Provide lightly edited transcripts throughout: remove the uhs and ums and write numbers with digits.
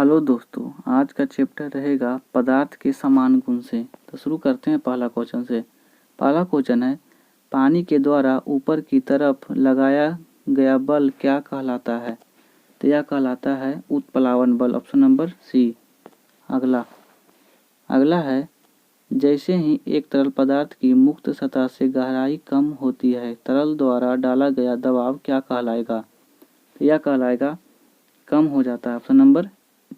Hello दोस्तों, आज का चैप्टर रहेगा पदार्थ के समान गुण से। तो शुरू करते हैं पहला क्वेश्चन से। पहला क्वेश्चन है, पानी के द्वारा ऊपर की तरफ लगाया गया बल क्या कहलाता है? तो यह कहलाता है उत्प्लावन बल, ऑप्शन नंबर सी। अगला है, जैसे ही एक तरल पदार्थ की मुक्त सतह से गहराई कम होती है, तरल द्वारा डाला गया दबाव क्या कहलाएगा? तो यह कहलाएगा कम हो जाता है, ऑप्शन नंबर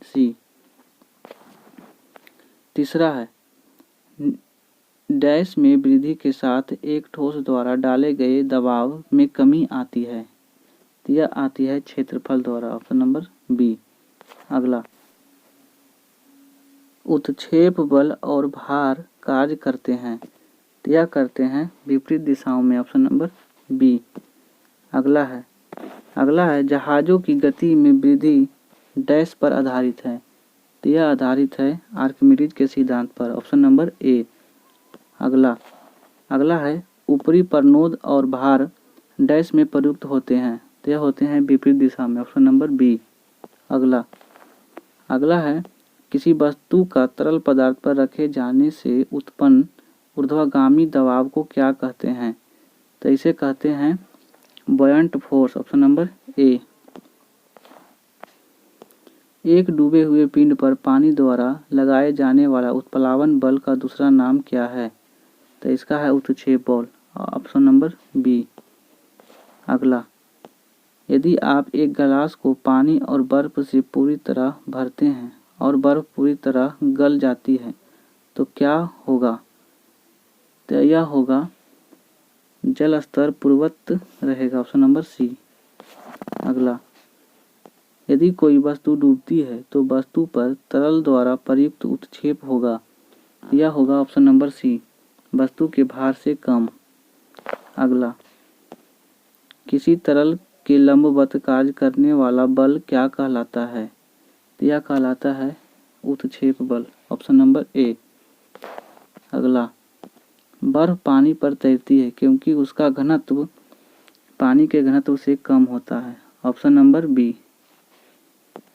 सी। तीसरा है, डैश में वृद्धि के साथ एक ठोस द्वारा डाले गए दबाव में कमी आती है। तो यह आती है क्षेत्रफल द्वारा, ऑप्शन नंबर बी। अगला, उत्क्षेप बल और भार कार्य करते हैं। तो यह करते हैं विपरीत दिशाओं में, ऑप्शन नंबर बी। अगला है जहाज़ों की गति में वृद्धि डैश पर आधारित है। तो यह आधारित है आर्किमिडीज के सिद्धांत पर, ऑप्शन नंबर ए। अगला है ऊपरी प्रनोद और भार डैश में प्रयुक्त होते हैं। तो यह होते हैं विपरीत दिशा में, ऑप्शन नंबर बी। अगला है किसी वस्तु का तरल पदार्थ पर रखे जाने से उत्पन्न ऊर्ध्वगामी दबाव को क्या कहते हैं? तो इसे कहते हैं buoyant force, option number A. एक डूबे हुए पिंड पर पानी द्वारा लगाए जाने वाला उत्प्लावन बल का दूसरा नाम क्या है? तो इसका है उत्क्षेप बल, ऑप्शन नंबर बी। अगला, यदि आप एक गिलास को पानी और बर्फ से पूरी तरह भरते हैं और बर्फ पूरी तरह गल जाती है तो क्या होगा? तो यह होगा जल स्तर पूर्ववत रहेगा, ऑप्शन नंबर सी। अगला, यदि कोई वस्तु डूबती है तो वस्तु पर तरल द्वारा प्रयुक्त उत्क्षेप होगा। यह होगा ऑप्शन नंबर सी, वस्तु के भार से कम। अगला, किसी तरल के लंबवत कार्य करने वाला बल क्या कहलाता है? यह कहलाता है उत्क्षेप बल, ऑप्शन नंबर ए। अगला, बर्फ पानी पर तैरती है क्योंकि उसका घनत्व पानी के घनत्व से कम होता है, ऑप्शन नंबर बी।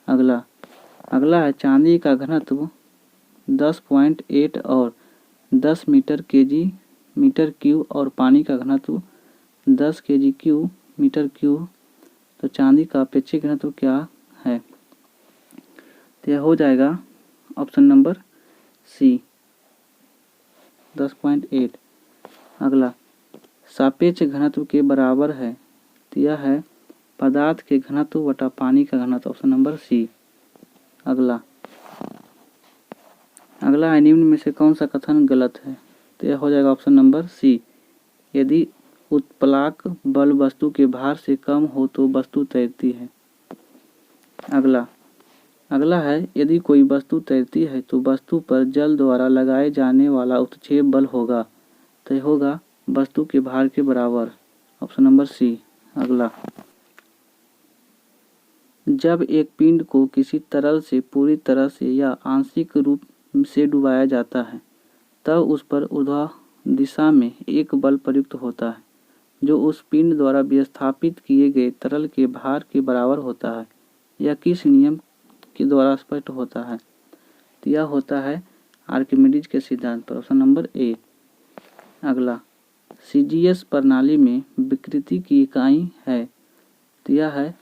अगला है चांदी का घनत्व 10.8 और 10 मीटर क्यूब और पानी का घनत्व 10 kg क्यूब मीटर क्यूब। तो चांदी का अपेक्षित घनत्व क्या है? तो यह हो जाएगा ऑप्शन नंबर सी, 10.8। अगला, सापेक्ष घनत्व के बराबर है। तो यह है पदार्थ के घनत्व बटा पानी का घनत्व, ऑप्शन नंबर सी। अगला है निम्न में से कौन सा कथन गलत है? तो यह हो जाएगा ऑप्शन नंबर सी, यदि उत्प्लावक बल वस्तु के भार से कम हो तो वस्तु तैरती है। अगला है यदि कोई वस्तु तैरती है तो वस्तु पर जल द्वारा लगाए जाने वाला उत्क्षेप बल होगा। तो यह होगा वस्तु के भार के बराबर, ऑप्शन नंबर सी। अगला, जब एक पिंड को किसी तरल से पूरी तरह से या आंशिक रूप से डुबाया जाता है तब उस पर ऊर्ध्व दिशा में एक बल प्रयुक्त होता है जो उस पिंड द्वारा विस्थापित किए गए तरल के भार के बराबर होता है। यह किस नियम के द्वारा स्पष्ट होता है? तो यह होता है आर्किमिडीज के सिद्धांत पर, ऑप्शन नंबर ए। अगला, सीजीएस प्रणाली में विकृति की इकाई है। तो यह है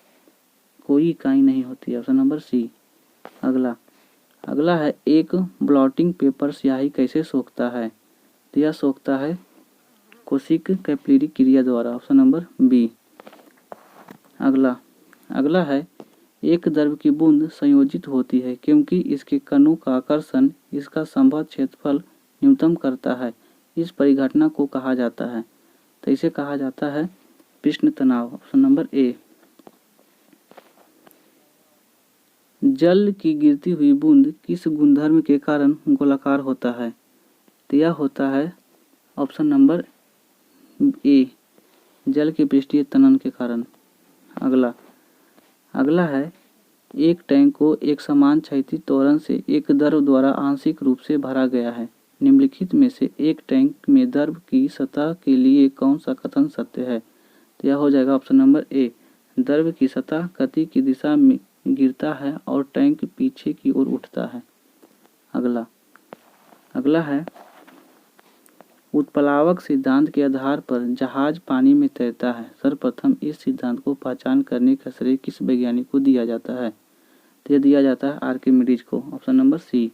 कोई इकाई नहीं होती है, ऑप्शन नंबर सी। अगला है एक ब्लॉटिंग पेपर स्याही कैसे सोखता है? तो यह सोखता है कोशिक कैपिलरी क्रिया द्वारा, ऑप्शन नंबर बी। अगला है एक द्रव की बूंद संयोजित होती है क्योंकि इसके कणों का आकर्षण इसका संभव क्षेत्रफल न्यूनतम करता है। इस परिघटना को कहा जाता है। तो इसे कहा जाता है पृष्ठ तनाव, ऑप्शन नंबर ए। जल की गिरती हुई बूंद किस गुणधर्म के कारण गोलाकार होता है? तो यह होता है ऑप्शन नंबर ए, जल के पृष्ठीय तनन के कारण। अगला है एक टैंक को एक समान क्षैतिज त्वरण से एक द्रव द्वारा आंशिक रूप से भरा गया है। निम्नलिखित में से एक टैंक में द्रव की सतह के लिए कौन सा कथन सत्य है? तो यह हो जाएगा ऑप्शन नंबर ए, द्रव की सतह गति की दिशा गिरता है और टैंक पीछे की ओर उठता है। अगला है उत्प्लावक सिद्धांत के आधार पर जहाज पानी में तैरता है। सर्वप्रथम इस सिद्धांत को पहचान करने का श्रेय किस वैज्ञानिक को दिया जाता है? तो यह दिया जाता है आर्किमिडीज को। Option number C.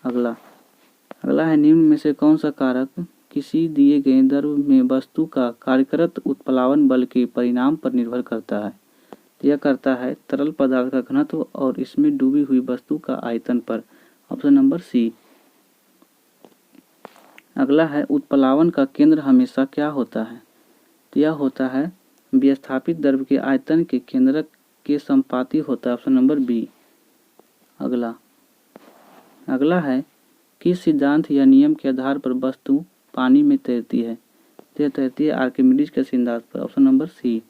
अगला है निम्न में से कौन सा कारक किसी दिए गए द्रव में वस्तु का कार्यरत उत्प्लावन बल के परिणाम पर निर्भर करता है? यह करता है तरल पदार्थ का घनत्व और इसमें डूबी हुई वस्तु का आयतन पर। Option number C. अगला है उत्प्लावन का केंद्र हमेशा क्या होता है? तो यह होता है विस्थापित द्रव के आयतन के केंद्र के समानुपाती होता है। Option number B. अगला है किस सिद्धांत या नियम के आधार पर वस्तु पानी में तैरती है? तो यह तैरती है आर्किमिडीज के सिद्धांत पर। Option number C.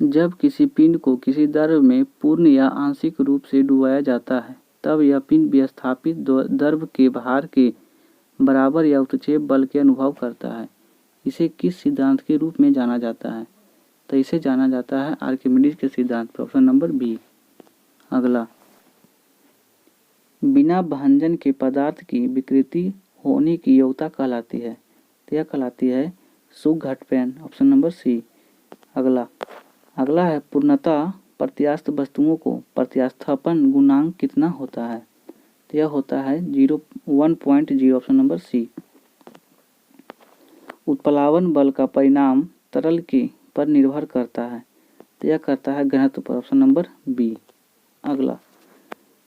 जब किसी पिंड को किसी द्रव में पूर्ण या आंशिक रूप से डुबाया जाता है तब यह पिंड विस्थापित द्रव के भार के बराबर या उत्क्षेप बल के अनुभव करता है। इसे किस सिद्धांत के रूप में जाना जाता है? तो इसे जाना जाता है आर्किमिडीज के सिद्धांत पर। Option number B. बिना भंजन के पदार्थ की विकृति होने की योग्यता कहलाती है। तो यह कहलाती है सुघट्टपन। Option number C. अगला है पूर्णतः प्रत्यास्थ वस्तुओं को प्रत्यास्थापन गुणांक कितना होता है? तो यह होता है 1.0। ऑप्शन नंबर सी। उत्प्लावन बल का परिणाम तरल के पर निर्भर करता है। तो यह करता है घनत्व पर। Option number B.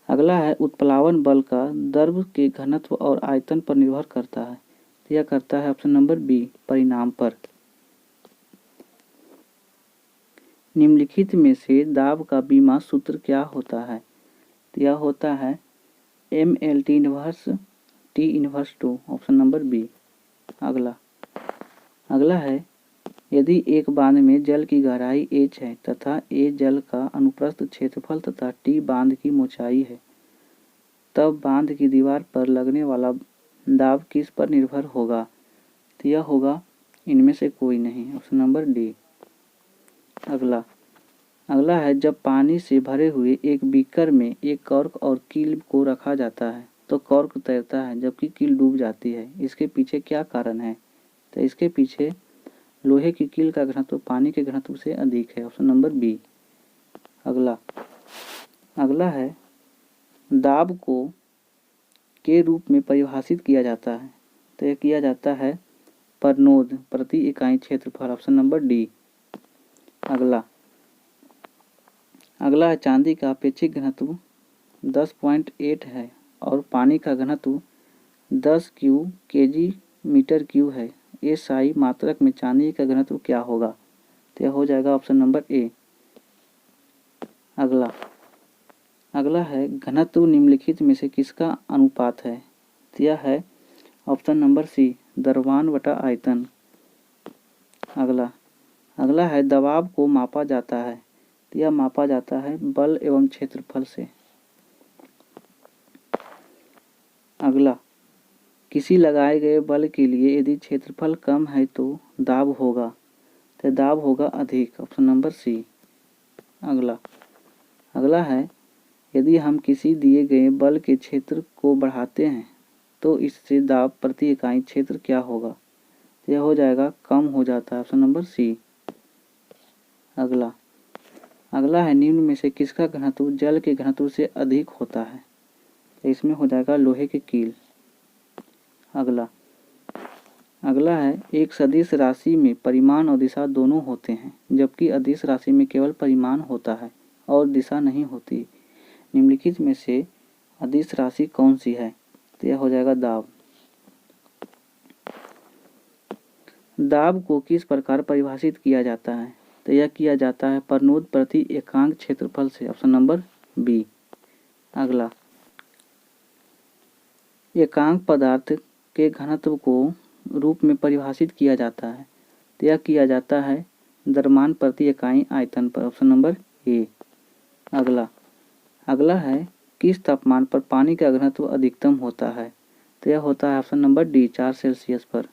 अगला है उत्प्लावन बल का द्रव के घनत्व और आयतन पर निर्भर करता है। तो यह करता है ऑप्शन नंबर बी परिणाम पर। निम्नलिखित में से दाब का बीमा सूत्र क्या होता है? तो यह होता है MLT inverse T inverse 2। Option number B. अगला है यदि एक बांध में जल की गहराई h है तथा a जल का अनुप्रस्थ क्षेत्रफल तथा t बांध की मोटाई है तब बांध की दीवार पर लगने वाला दाब किस पर निर्भर होगा? तो यह होगा इनमें से कोई नहीं। Option number D. अगला है जब पानी से भरे हुए एक बीकर में एक कॉर्क और कील को रखा जाता है तो कॉर्क तैरता है जबकि कील डूब जाती है। इसके पीछे क्या कारण है? तो इसके पीछे लोहे की कील का घनत्व पानी के घनत्व से अधिक है। Option number B. अगला है दाब को के रूप में परिभाषित किया जाता है। तो यह किया जाता है परनोद प्रति इकाई क्षेत्रफल। Option number D. अगला है चांदी का अपेक्षित घनत्व 10.8 है और पानी का घनत्व 10 क्यू kg मीटर क्यू है। SI मात्रक में चांदी का घनत्व क्या होगा? तो यह हो जाएगा ऑप्शन नंबर ए। अगला है घनत्व निम्नलिखित में से किसका अनुपात है? तो यह है ऑप्शन नंबर सी द्रव्यमान बटा आयतन। अगला है दबाव को मापा जाता है। तो यह मापा जाता है बल एवं क्षेत्रफल से। अगला किसी लगाए गए बल के लिए यदि क्षेत्रफल कम है तो दाब होगा। तो दाब होगा अधिक। Option number C. अगला है यदि हम किसी दिए गए बल के क्षेत्र को बढ़ाते हैं तो इससे दाब प्रति इकाई क्षेत्र क्या होगा? तो यह हो जाएगा कम हो जाता है। Option number C. अगला है निम्न में से किसका घनत्व जल के घनत्व से अधिक होता है? तो इसमें हो जाएगा लोहे की कील। अगला है एक सदिश राशि में परिमाण और दिशा दोनों होते हैं जबकि अदिश राशि में केवल परिमाण होता है और दिशा नहीं होती। निम्नलिखित में से अदिश राशि कौन सी है? तो यह हो जाएगा दाब। दाब को किस प्रकार परिभाषित किया जाता है? तो यह किया जाता है परनोद प्रति एकांक क्षेत्रफल से। Option number B. अगला एकांक पदार्थ के घनत्व को रूप में परिभाषित किया जाता है। तो यह किया जाता है द्रव्यमान प्रति इकाई आयतन पर। Option number A. अगला है किस तापमान पर पानी का घनत्व अधिकतम होता है? तो यह होता है ऑप्शन नंबर डी 4 सेल्सियस पर।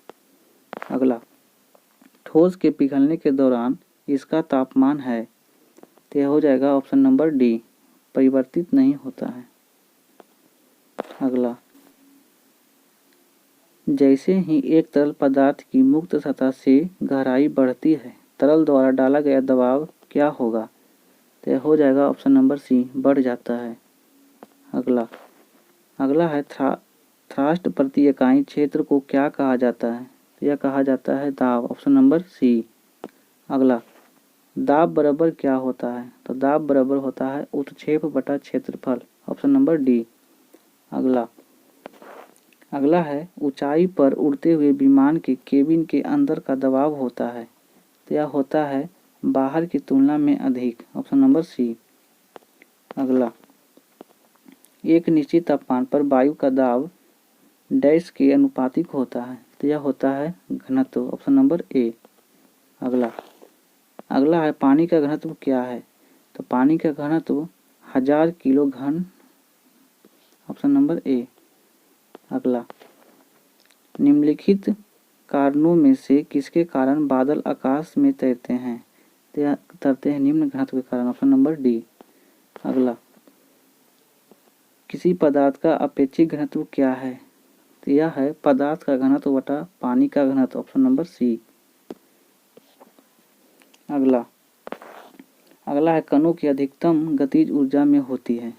अगला ठोस के पिघलने के दौरान इसका तापमान है। तो यह हो जाएगा ऑप्शन नंबर डी, परिवर्तित नहीं होता है। अगला, जैसे ही एक तरल पदार्थ की मुक्त सतह से गहराई बढ़ती है, तरल द्वारा डाला गया दबाव क्या होगा? तो यह हो जाएगा ऑप्शन नंबर सी, बढ़ जाता है। अगला है थ्रस्ट प्रति इकाई क्षेत्र को क्या कहा जाता है? तो यह कहा जाता है दाब, ऑप्शन नंबर सी। अगला, दाब बराबर क्या होता है? तो दाब बराबर होता है उत्क्षेप बटा क्षेत्रफल, ऑप्शन नंबर डी। अगला है ऊंचाई पर उड़ते हुए विमान के केबिन के अंदर का दबाव होता है। तो यह होता है बाहर की तुलना में अधिक, ऑप्शन नंबर सी। अगला, एक निश्चित तापमान पर वायु का दाब डैश के अनुपातिक होता है। तो यह होता है घनत्व, ऑप्शन नंबर ए। अगला है पानी का घनत्व क्या है? तो पानी का घनत्व 1000 किलो घन, ऑप्शन नंबर ए। अगला, निम्नलिखित कारणों में से किसके कारण बादल आकाश में तैरते हैं? तो यह तैरते हैं निम्न घनत्व के कारण, ऑप्शन नंबर डी। अगला, किसी पदार्थ का अपेक्षित घनत्व क्या है? तो यह है पदार्थ का घनत्व बटा पानी का घनत्व, ऑप्शन नंबर सी। अगला है कणों की अधिकतम गतिज ऊर्जा में होती है।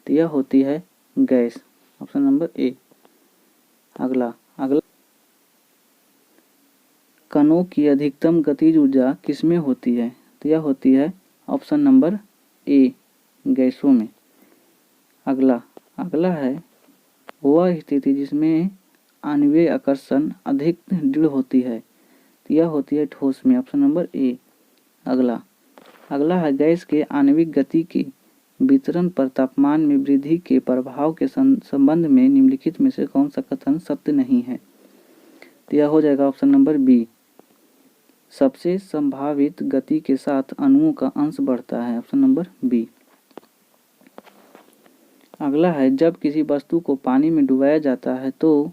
तो यह होती है गैस, ऑप्शन नंबर ए। अगला, कणों की अधिकतम गतिज ऊर्जा किसमें होती है? तो यह होती है ऑप्शन नंबर ए, गैसों में। अगला है वह स्थिति जिसमें आणविक आकर्षण अधिक दृढ़ होती है। तो यह होती है ठोस में, ऑप्शन नंबर ए। अगला है गैस के आणविक गति के वितरण पर तापमान में वृद्धि के प्रभाव के संबंध में निम्नलिखित में से कौन सा कथन सत्य नहीं है? तो यह हो जाएगा ऑप्शन नंबर बी, सबसे संभावित गति के साथ अणुओं का अंश बढ़ता है, ऑप्शन नंबर बी। अगला है जब किसी वस्तु को पानी में डुबाया जाता है तो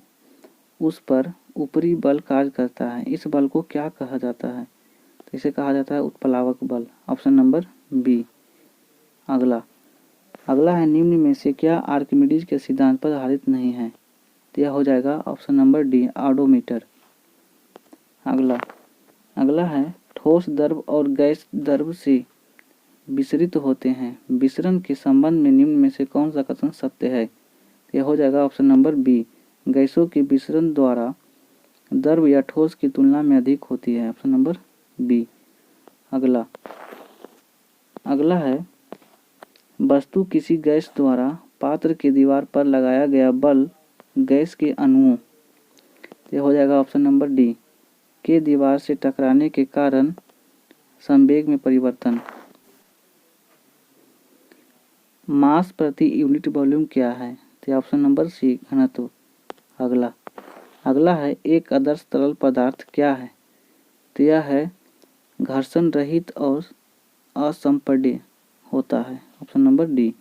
उस पर ऊपरी बल कार्य करता है। इस बल को क्या कहा जाता है? तो इसे कहा जाता है उत्प्लावक बल, ऑप्शन नंबर बी। अगला है निम्न में से क्या आर्किमिडीज के सिद्धांत पर आधारित नहीं है? तो यह हो जाएगा ऑप्शन नंबर डी, ऑडोमीटर। अगला है ठोस द्रव और गैस द्रव से विसरित होते हैं। विसरण के संबंध में निम्न में से कौन सा कथन सत्य है? यह हो जाएगा ऑप्शन नंबर बी, गैसों के विसरण द्वारा द्रव या ठोस की तुलना में अधिक होती है, ऑप्शन नंबर बी। अगला है वस्तु किसी गैस द्वारा पात्र की दीवार पर लगाया गया बल गैस के अणुओं, यह हो जाएगा ऑप्शन नंबर डी, के दीवार से टकराने के कारण संवेग में परिवर्तन। मास प्रति यूनिट वॉल्यूम क्या है? तो ऑप्शन नंबर सी, घनत्व। अगला है एक आदर्श तरल पदार्थ क्या है? तो यह है घर्षण रहित और असंपीड्य होता है, ऑप्शन नंबर डी।